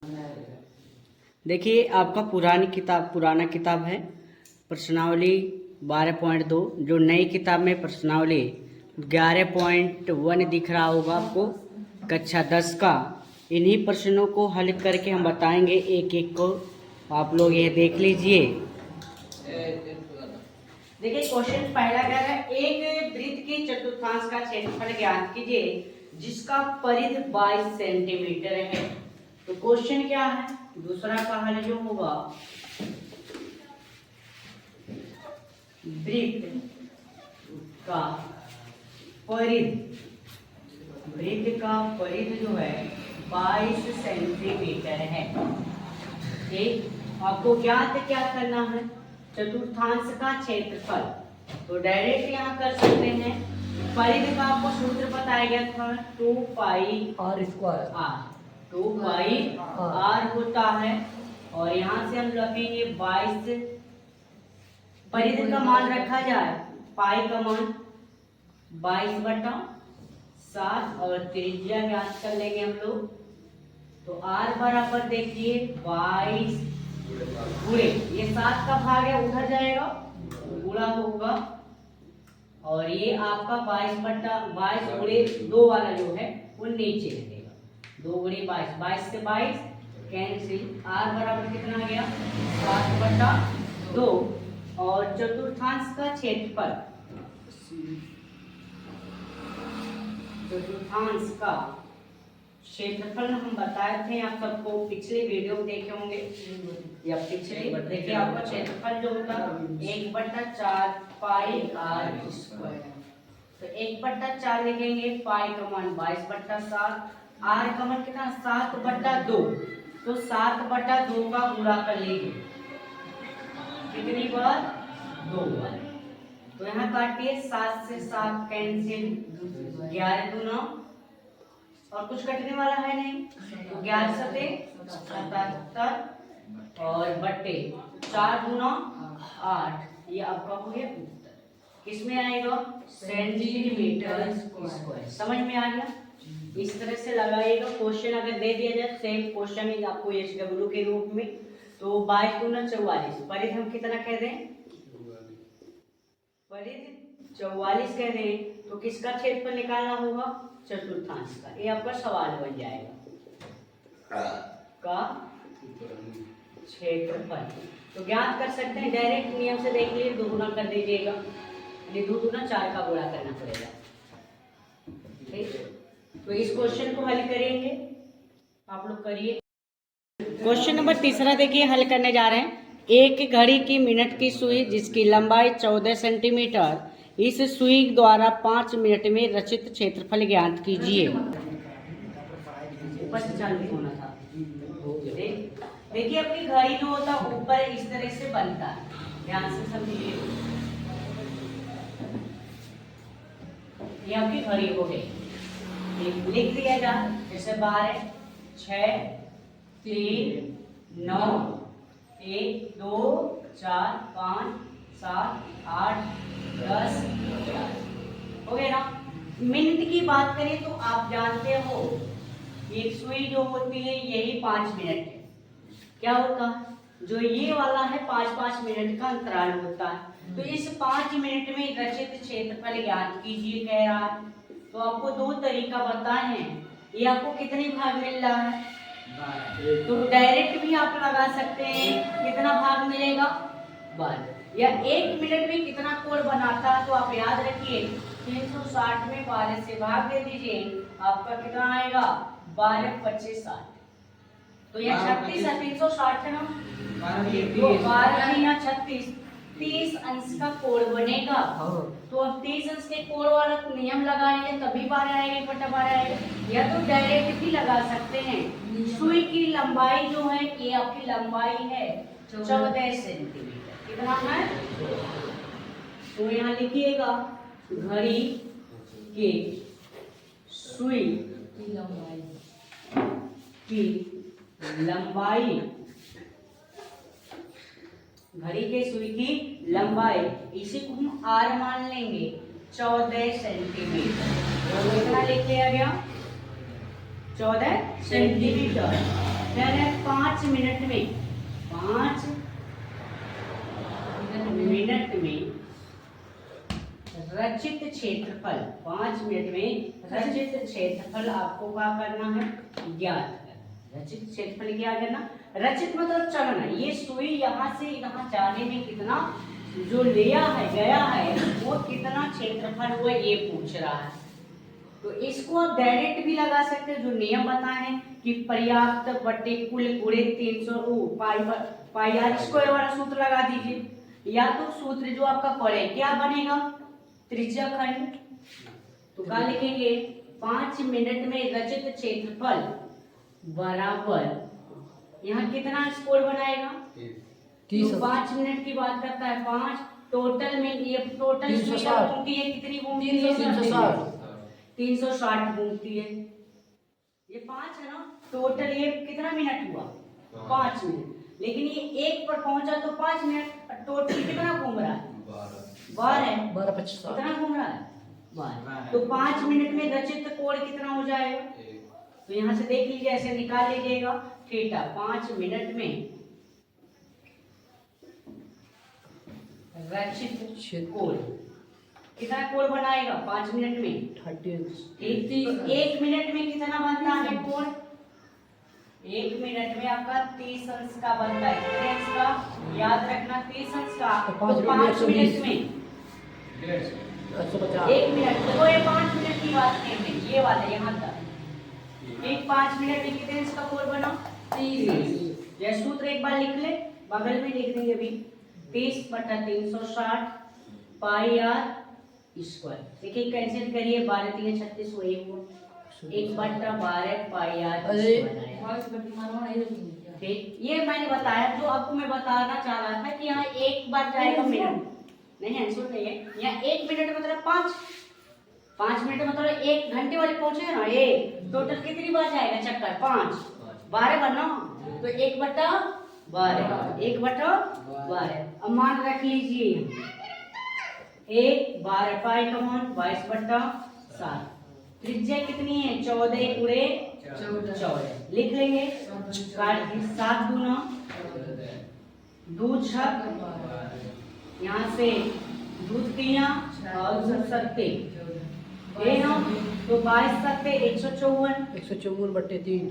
देखिए आपका पुराना किताब है प्रश्नावली 12.2। जो नई किताब में प्रश्नावली 11.1 दिख रहा होगा आपको, कक्षा 10 का। इन्हीं प्रश्नों को हल करके हम बताएंगे एक एक को। आप लोग ये देख लीजिए। देखिए क्वेश्चन पहला क्या है, एक वृत्त के चतुर्थांश का क्षेत्रफल ज्ञात कीजिए जिसका परिधि 22 सेंटीमीटर है। तो क्वेश्चन क्या है, दूसरा का हल जो होगा, वृत्त का परिधि जो है 22 सेंटीमीटर है। ठीक, आपको ज्ञात क्या करना है, चतुर्थांश का क्षेत्रफल। तो डायरेक्ट यहाँ कर सकते हैं। परिधि का आपको सूत्र बताया गया था 2 पाई आर स्क्वायर, 2 पाई आर होता है। और यहाँ से हम रखेंगे 22। परिधि का मान रखा जाए, पाई का मान 22/7 और त्रिज्या ज्ञात कर लेंगे हम लोग। तो आर बराबर देखिए 22 गुणे, ये 7 का भाग है उधर जाएगा, गुणा होगा। और ये आपका 22 गुणे 2 वाला जो है वो नीचे रहेगा। 2 गुणे 22, 22 से 22 कैंसिल। आर बराबर कितना आ गया, 7/2। और चतुर्थांश का क्षेत्रफल, चतुर्थांश का क्षेत्रफल हम बताए थे आप सबको, पिछले वीडियो देखे होंगे या पिछले। देखिए आपका क्षेत्रफल जो होगा 1/4 पाई आर स्क्वायर। तो 1/4 लिखेंगे, पाई का मान 22/7, आर का मान कितना 7/2। तो 7/2 का गुणा कर लीजिए, कितनी बार, 2 बार। तो यहाँ काटिए, 7 से 7 कैंसिल, 11 दूना और कुछ कटने वाला है नहीं, तो 11 सते 77 और बट्टे 4 दूना 8। ये आपका हो गया उत्तर। किसमें आएगा, सेंटीमीटर स्क्वायर। समझ में आ गया। इस तरह से लगाइएगा। क्वेश्चन अगर दे दिया जाए सेम क्वेश्चन ही आपको SW के रूप में, तो 22 दूना 44। परिधि हम कितना कह दें, परिधि 44 कह दें। तो किसका क्षेत्रफल निकालना होगा, चतुर्थांश का। ये आपका सवाल बन जाएगा का क्षेत्रफल। तो ज्ञात कर सकते हैं डायरेक्ट नियम से, देख लीजिए 2 गुना कर दीजिएगा, 2 दूना 4 का गुणा करना पड़ेगा। ठीक, तो इस क्वेश्चन को हल करेंगे, आप लोग करिए। क्वेश्चन नंबर तीसरा देखिए, हल करने जा रहे हैं। एक घड़ी की मिनट की सुई जिसकी लंबाई 14 सेंटीमीटर, इस सुई द्वारा 5 मिनट में रचित क्षेत्रफल ज्ञात कीजिए। ऊपर से चालू होना था। देखिए अपनी घड़ी जो होता है ऊपर इस तरह से बनता है, ध्यान से समझिए। ये आपकी घड़ी हो गई, लिख दिया जा, जैसे 12 6 3 9 1 2 4 5 7 8 10 11 हो गया ना। मिनट की बात करें तो आप जानते हो एक सुई जो होती है यही 5 मिनट है। क्या होता है, जो ये वाला है 5-5 मिनट का अंतराल होता है। तो इस 5 मिनट में रचित क्षेत्रफल ज्ञात कीजिए कह रहा है। तो आपको 2 तरीका बताए हैं। ये आपको कितने भाग मिल रहा है, तो डायरेक्ट भी आप लगा सकते हैं, कितना भाग मिलेगा 12। या 1 मिनट में कितना कोण बनाता है, तो आप याद रखिए 360 में 12 से भाग दे दीजिए, आपका कितना आएगा 12 25 60। तो यह 36 है, 360 है ना, 12 36 30 अंश का कोण बनेगा। तो अब 30 अंश के कोण वाला नियम लगाएंगे तभी 12 आएगा, 1/12 आएगा। या तो डायरेक्ट भी लगा सकते हैं। सुई की लंबाई जो है, ये आपकी लंबाई है 14 सेंटीमीटर। कितना है, तो यहाँ लिखिएगा घड़ी के सुई की लंबाई, घड़ी के सुई की लंबाई, इसी को हम R मान लेंगे 14 सेंटीमीटर। तो कितना लिख लिया गया 14 सेंटीमीटर। कह रहे हैं 5 मिनट में, 5 मिनट में रचित क्षेत्रफल, 5 मिनट में रचित क्षेत्रफल आपको क्या करना है, ज्ञात करना। रचित क्षेत्रफल क्या करना, रचित मतलब चलना, ये सुई यहाँ से यहाँ जाने में कितना जो लिया है गया है वो कितना क्षेत्रफल हुआ ये पूछ रहा है। तो इसको आप डायरेक्ट भी लगा सकते हैं, जो नियम बताए हैं कि पर्याप्त बटे कुल गुणे 300 पाई आर स्क्वायर वाला सूत्र लगा दीजिए, या तो सूत्र जो आपका पड़े क्या बनेगा, त्रिज्या खंड। तो क्या लिखेंगे, 5 मिनट में रचित क्षेत्रफल बराबर, यहाँ कितना स्कोर बनाएगा, तो 5 मिनट की बात करता है, 5 टोटल में, ये टोटल घूमती है, कितनी घूमती है, 360 घूमती है। ये 5 है ना टोटल, ये कितना मिनट हुआ, 5 मिनट, लेकिन ये 1 पर पहुंचा तो 5 मिनट, टोटल कितना घूम रहा है, 12 कितना घूम रहा है, 12। तो 5 मिनट में रचित कोण कितना हो जाएगा, तो यहाँ से देख लीजिए, ऐसे निकाल लीजिएगा थीटा, 5 मिनट में रचित कोण कितना कोण बनाएगा 5 मिनट में, 30। तो 1 मिनट में कितना बनता है कोण, 1 मिनट में आपका 30 अंश का बनता है, कितने अंश का, याद रखना 30 अंश का। तो 5 मिनट में 1 मिनट, तो ये 5 मिनट की बात करेंगे, ये वाला यहाँ तक, ठीक 5 मिनट में कितने अंश का कोण बना, 30। यह सूत्र एक बार लिख ले, बगल में लिख देंगे अभी, 30/360 पाई आर स्क्वायर। देखिए कैंसिल करिए, 12 3 36 हो, 1/12 पाई आर। ठीक, ये मैंने बताया, जो आपको मैं बताना चाह रहा था कि यहाँ 1 बार जाएगा मिनट, नहीं आंसर नहीं है, यहाँ 1 मिनट मतलब 5 मिनट मतलब 1 घंटे वाले पहुंचे ना, ये टोटल कितनी बार जाएगा चक्कर, 5 12 बार ना, तो 1/12, 1/12। अब मान रख लीजिए 1 12 पाई का मान 22/7, त्रिज्या कितनी है, 14 गुणे 14 लिख लेंगे, 7 दूना 2 6, यहाँ से दूध पिया और सत्ते ये ना, तो 22 सत्ते 154/3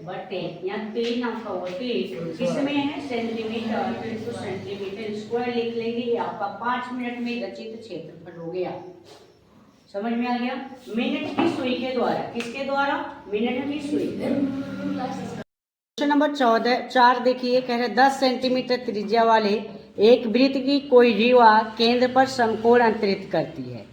बटे यहाँ 3 आपका हुआ, 3 किसमें है, सेंटीमीटर, तो सेंटीमीटर स्क्वायर लिख लेंगे। ये आपका 5 मिनट में रचित क्षेत्रफल हो गया, समझ में आ गया। मिनट की सुई के द्वारा, किसके द्वारा, मिनट की सुई। क्वेश्चन नंबर 4 देखिए, कह रहे 10 सेंटीमीटर त्रिज्या वाले एक वृत्त की कोई जीवा केंद्र पर समकोण अंतरित करती है,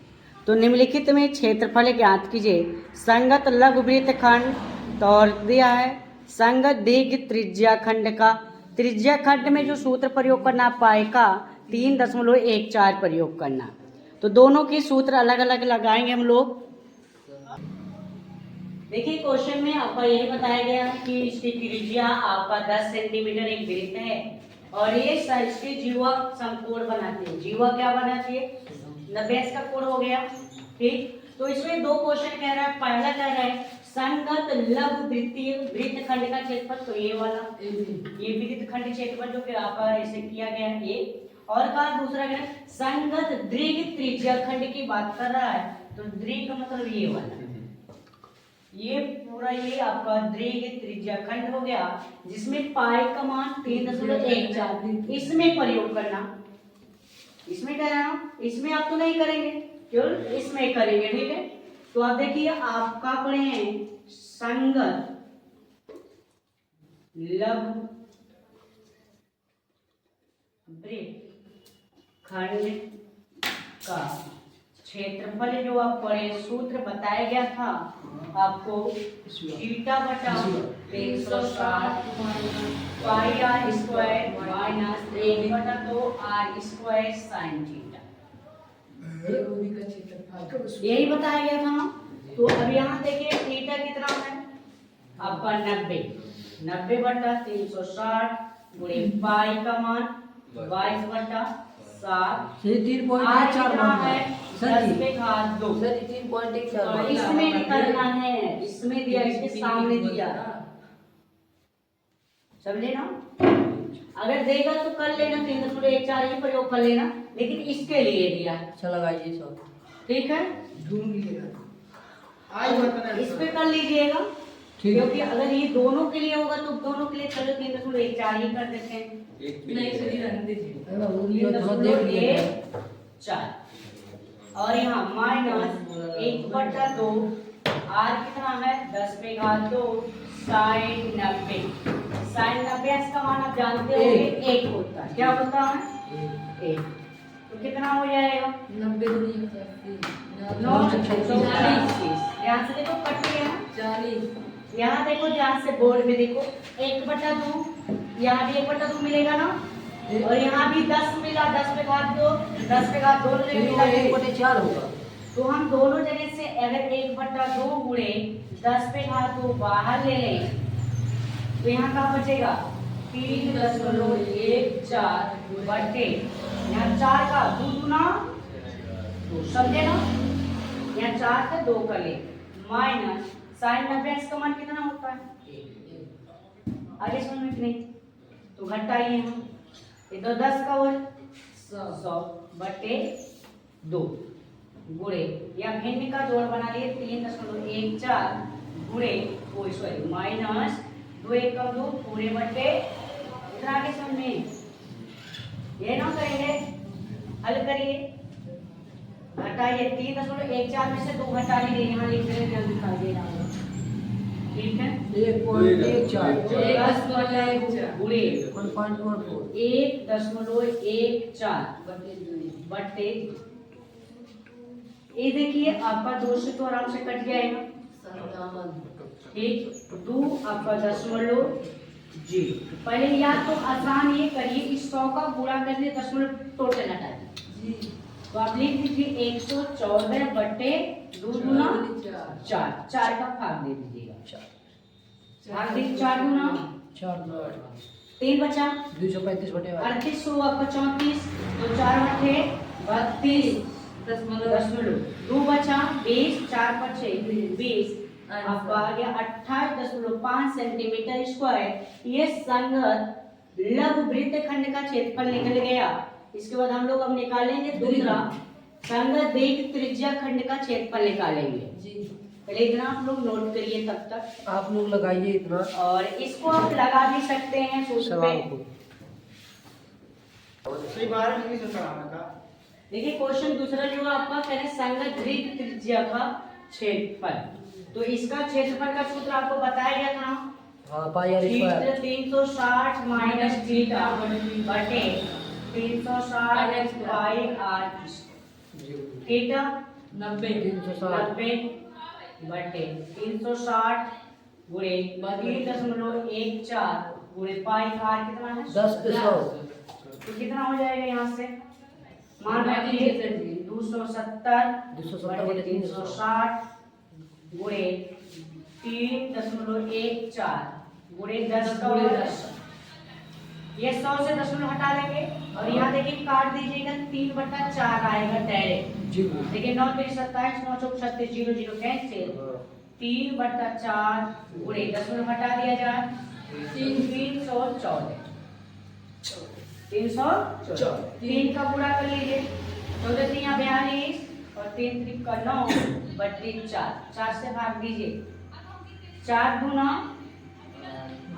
तो निम्नलिखित में क्षेत्रफल ज्ञात कीजिए। संगत लघु वृत्त खंड तौर दिया है, संगत दीर्घ त्रिज्या खंड का, त्रिज्या खंड में जो सूत्र प्रयोग करना, पाई का 3.14 प्रयोग करना। तो दोनों की सूत्र अलग अलग लगाएंगे हम लोग। देखिए क्वेश्चन में आपका यही बताया गया कि इसकी त्रिज्या आपका 10 सेंटीमीटर एक वृत्त है, और ये इसकी जीवा समकोण बनाती है। जीवा क्या बनाती है, 90 का कोण हो गया, ठीक। तो इसमें 2 क्वेश्चन कह रहा है, पहला कह रहा है संगत लघु वृत्तीय वृत्त खंड का क्षेत्रफल, तो ये वाला ये वृत्त खंड क्षेत्रफल जो कि आपका ऐसे किया गया है ये, और का दूसरा कह रहा है संगत दीर्घ त्रिज्या खंड की बात कर रहा है, तो दीर्घ का मतलब ये वाला, ये पूरा ये आपका दीर्घ त्रिज्या खंड हो गया, जिसमें पाई का मान 3.14 इसमें प्रयोग करना, इसमें कराना, इसमें आप तो नहीं करेंगे, केवल इसमें करेंगे, ठीक है। तो आप देखिए आपका पढ़े हैं संगत लघु वृत्त खंड का क्षेत्रफल जो आप पढ़े, सूत्र बताया गया था आपको, थीटा बटा 360 pi r square minus 1/2 r square sine theta, यही बताया गया था ना। तो अब यहाँ देखिए थीटा कितना है आपका 90/360 गुणे पाई का मान 22/7, आर कितना है 10⁻², इसमें निकलना है, इसमें दिया, इसके सामने दिया, समझे ना। अगर देगा तो कर लेना, 3.14 ये प्रयोग कर लेना, लेकिन इसके लिए दिया। अच्छा लगाइए सब, ठीक है, ढूंढ लीजिएगा। इस पे कर लीजिएगा, ठीक है। क्योंकि अगर ये दोनों के लिए होगा तो दोनों के लिए चलो 3.14 ही कर देते हैं। नहीं सही रहने दीजिए। है ना, वो भी थोड़ा देख लेते हैं। 4 और यहाँ -1/2 r कितना है 10 पे घात 2 sin 90। sin 90 का मान आप जानते हो 1 होता है। क्या होता है 1। तो कितना हो जाएगा 90 9 ध्यान से देखो, कट गया ना 40। यहाँ देखो, ध्यान से बोर्ड में देखो 1/2, यहाँ भी 1/2 मिलेगा ना, और यहाँ भी 10 मिला, 10 पे घात 2, 10 पे घात 2 तो 1/4 होगा। तो हम दोनों जगह से अगर 1/2 गुणे 10 पे घात 2 बाहर ले लें तो यहाँ का बचेगा 3.14 बटे यहाँ 4 का 2 गुना 2, समझे ना। यहाँ 4 का 2 कर ले, माइनस sin 90 का मान कितना होता है, आगे समझ में कि नहीं, तो घटाइए हम, ये तो 10 का हो 100 बटे 2 गुणे या भिन्न का जोड़ बना लिए 3.14 गुणे माइनस 2 1 का 2 पूरे बटे इतना। आगे समझ में ये ना करेंगे, हल करिए, घटाइए 3.14 में से 2 घटा लीजिए, यहाँ लिख रहे हैं दिखाई दे रहा होगा, ठीक है 1.14 गुणे 1.14 1.14 बटे, ये देखिए आपका 2 से तो आराम से कट जाएगा, ठीक 2 आपका 0.0। पहले या तो आसान ये करिए, इस 100 का गुणा करके 0 टोटल हटा दीजिए, तो आप लिख दीजिए 114 बटे 2 गुना 4 का भाग दे दीजिएगा, भाग दीजिए 4 गुना 3 बचा 235 बटे 38 हो आपका 34, तो 4 बटे 32 2 बचा 20, 4 बचे 20, आपका आ गया 28.5 सेंटीमीटर स्क्वायर। ये संगत लघु वृत्त खंड का क्षेत्रफल निकल गया। इसके बाद हम लोग अब निकालेंगे दूसरा संगत दीर्घ त्रिज्या खंड का क्षेत्रफल निकालेंगे। पहले इतना आप लोग नोट करिए, तब तक आप लोग लगाइए इतना, और इसको आप लगा भी सकते हैं सूत्र पे। सही 12 डिग्री से कराना था। देखिए क्वेश्चन दूसरा जो आपका कह रहे संगत दीर्घ त्रिज्या का क्षेत्रफल, तो इसका क्षेत्रफल का सूत्र आपको बताया गया था, हाँ पाई आर स्क्वायर 360 माइनस थीटा बटे 360 पाई आर थीटा 90 बटे 360 गुणे 3.14 गुणे पाई आर कितना है 10 पे 100, तो कितना हो जाएगा यहाँ से, मान रखिए 270 बटे 360 गुणे 3.14 गुणे 10 का 10, ये 100 से 0 हटा देंगे और यहाँ देखिए काट दीजिएगा 3/4 आएगा डायरेक्ट, जी देखिए 9 3 27 9 4 36 0 0 कैंसिल, 3/4 गुणे 10 हटा दिया जाए 314 3 का पूरा कर लीजिए, 14 3 42 और 3 3 का 9 बटे 4 से भाग दीजिए, 4 गुना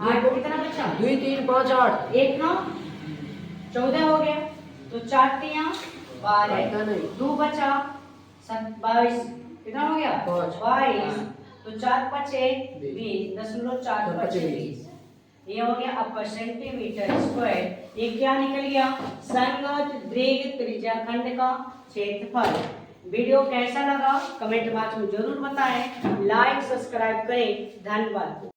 8 कितना बचा 2 3 5 8 1 9 14 हो गया, तो 4 3 12 2 बचा 22 कितना हो गया 22, तो 4 5 20 10.4 5 20, ये हो गया आपका सेंटीमीटर स्क्वायर। ये क्या निकल गया संगत दीर्घ त्रिज्या खंड का क्षेत्रफल। वीडियो कैसा लगा कमेंट बॉक्स में जरूर बताएं, लाइक सब्सक्राइब करें, धन्यवाद।